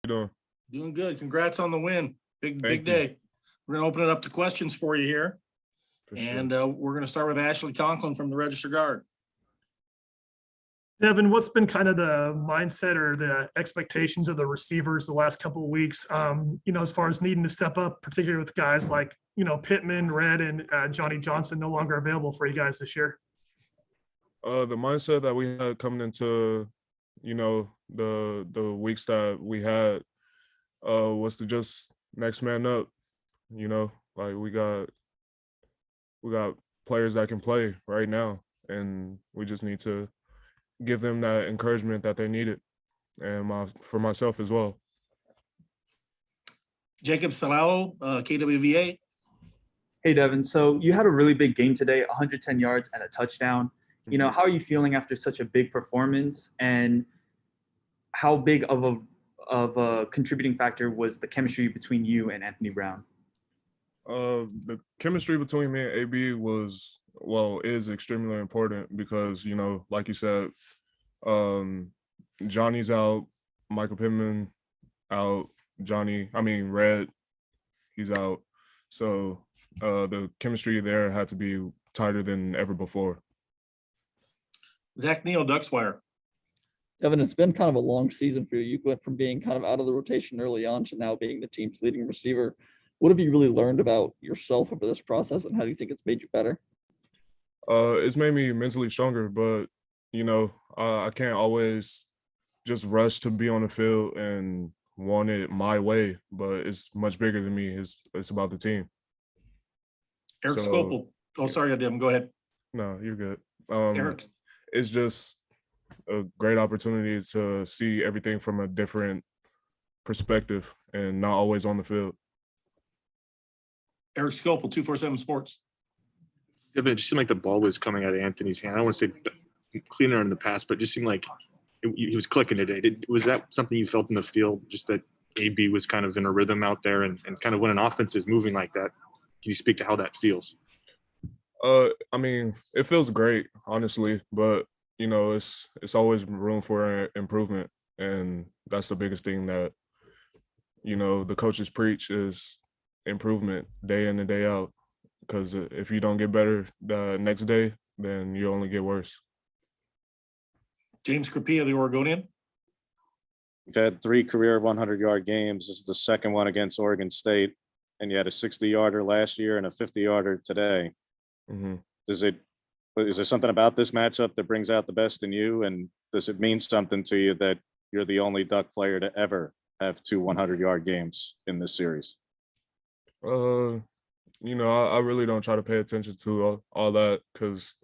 you doing? Doing good. Congrats on the win. Big Thank you. day. We're going to open it up to questions for you here. For And sure. we're going to start with Ashley Conklin from the Register Guard. Devon, what's been kind of the mindset or the expectations of the receivers the last couple of weeks, as far as needing to step up, particularly with guys like, Pittman, Red, and Johnny Johnson no longer available for you guys this year? The mindset that we had coming into, the weeks that we had was to just next man up. Like we got players that can play right now, and we just need to give them that encouragement that they needed, and for myself as well. Jacob Salalo, KWVA. Hey, Devon. So you had a really big game today, 110 yards and a touchdown. How are you feeling after such a big performance, and how big of a contributing factor was the chemistry between you and Anthony Brown? The chemistry between me and AB is extremely important because, like you said, Johnny's out, Michael Pittman out, Red, he's out. So the chemistry there had to be tighter than ever before. Zach Neal, Duckswire. Devon, it's been kind of a long season for you. You went from being kind of out of the rotation early on to now being the team's leading receiver. What have you really learned about yourself over this process, and how do you think it's made you better? It's made me mentally stronger, but, I can't always just rush to be on the field and want it my way, but it's much bigger than me. It's about the team. Eric Scopel. Oh, sorry, Devon. Go ahead. No, you're good. Eric. It's just a great opportunity to see everything from a different perspective and not always on the field. Eric Scopel, 247 Sports. Yeah, but it just seemed like the ball was coming out of Anthony's hand. I don't want to say cleaner in the past, but it just seemed like he was clicking today. Was that something you felt in the field, just that AB was kind of in a rhythm out there, and kind of when an offense is moving like that, can you speak to how that feels? It feels great, honestly, but, it's always room for improvement. And that's the biggest thing that, the coaches preach is improvement day in and day out. Because if you don't get better the next day, then you only get worse. James Crapia, the Oregonian. You've had 3 career 100-yard games. This is the second one against Oregon State, and you had a 60-yarder last year and a 50-yarder today. Mm-hmm. Is there something about this matchup that brings out the best in you, and does it mean something to you that you're the only Duck player to ever have 2 100-yard games in this series? I really don't try to pay attention to all that because,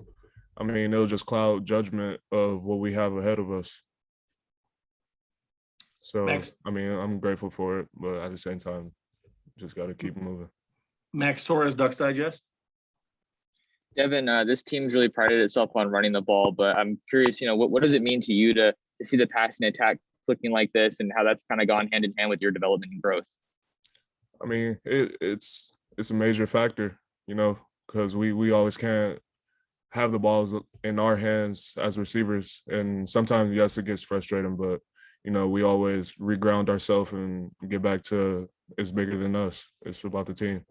it'll just cloud judgment of what we have ahead of us. So, Max. I'm grateful for it, but at the same time, just got to keep moving. Max Torres, Ducks Digest. Devon, this team's really prided itself on running the ball, but I'm curious, what does it mean to you to see the passing attack clicking like this, and how that's kind of gone hand in hand with your development and growth? It's a major factor, because we always can't have the balls in our hands as receivers. And sometimes, yes, it gets frustrating, but, we always reground ourselves and get back to it's bigger than us. It's about the team.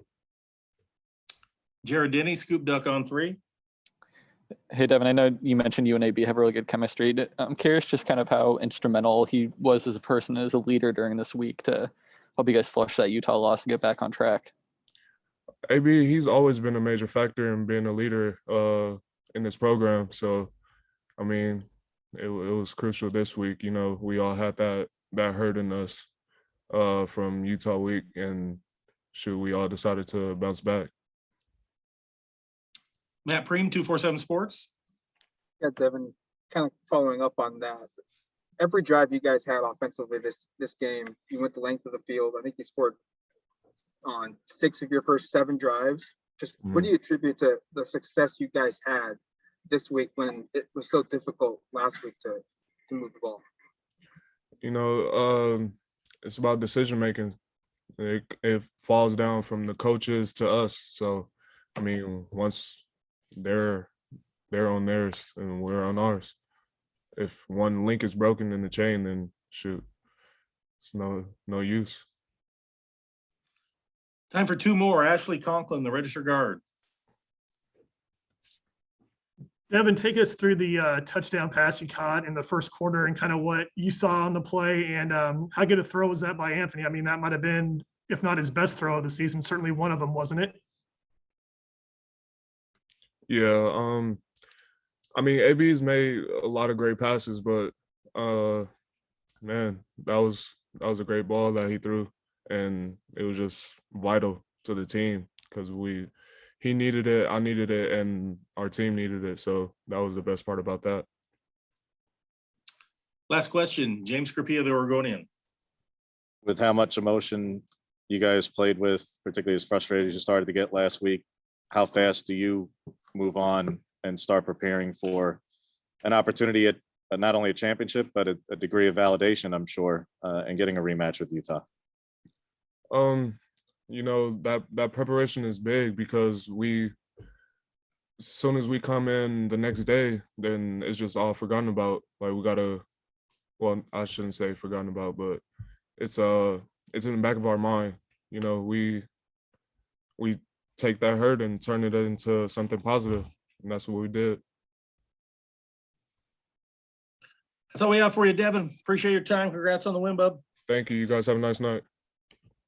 Jared Denny, Scoop Duck on 3. Hey, Devon, I know you mentioned you and AB have really good chemistry. I'm curious just kind of how instrumental he was as a person, as a leader during this week to help you guys flush that Utah loss and get back on track. AB, he's always been a major factor in being a leader in this program. So, it was crucial this week. We all had that hurt in us from Utah week, and we all decided to bounce back. Matt Preem, 247 Sports. Yeah, Devon, kind of following up on that. Every drive you guys had offensively this game, you went the length of the field. I think you scored on 6 of your first 7 drives. Just what do you attribute to the success you guys had this week when it was so difficult last week to move the ball? It's about decision making. It falls down from the coaches to us. So, once they're on theirs and we're on ours. If one link is broken in the chain, then shoot. it's no use. Time for two more. Ashley Conklin, the registered guard. Devon, take us through the touchdown pass you caught in the first quarter and kind of what you saw on the play and how good a throw was that by Anthony? I mean, that might have been, if not his best throw of the season, certainly one of them, wasn't it? Yeah, I mean, AB's made a lot of great passes, but man, that was a great ball that he threw, and it was just vital to the team because he needed it, I needed it, and our team needed it. So that was the best part about that. Last question, James Scarpia, the Oregonian. With how much emotion you guys played with, particularly as frustrated as you started to get last week, how fast do you move on and start preparing for an opportunity at not only a championship, but a degree of validation, I'm sure, and getting a rematch with Utah? You know, that preparation is big because as soon as we come in the next day, then it's just all forgotten about. Like we gotta, well, I shouldn't say forgotten about, but it's in the back of our mind. You know, we take that hurt and turn it into something positive, and that's what we did. That's all we have for you, Devon. Appreciate your time. Congrats on the win, bub. Thank you. You guys have a nice night.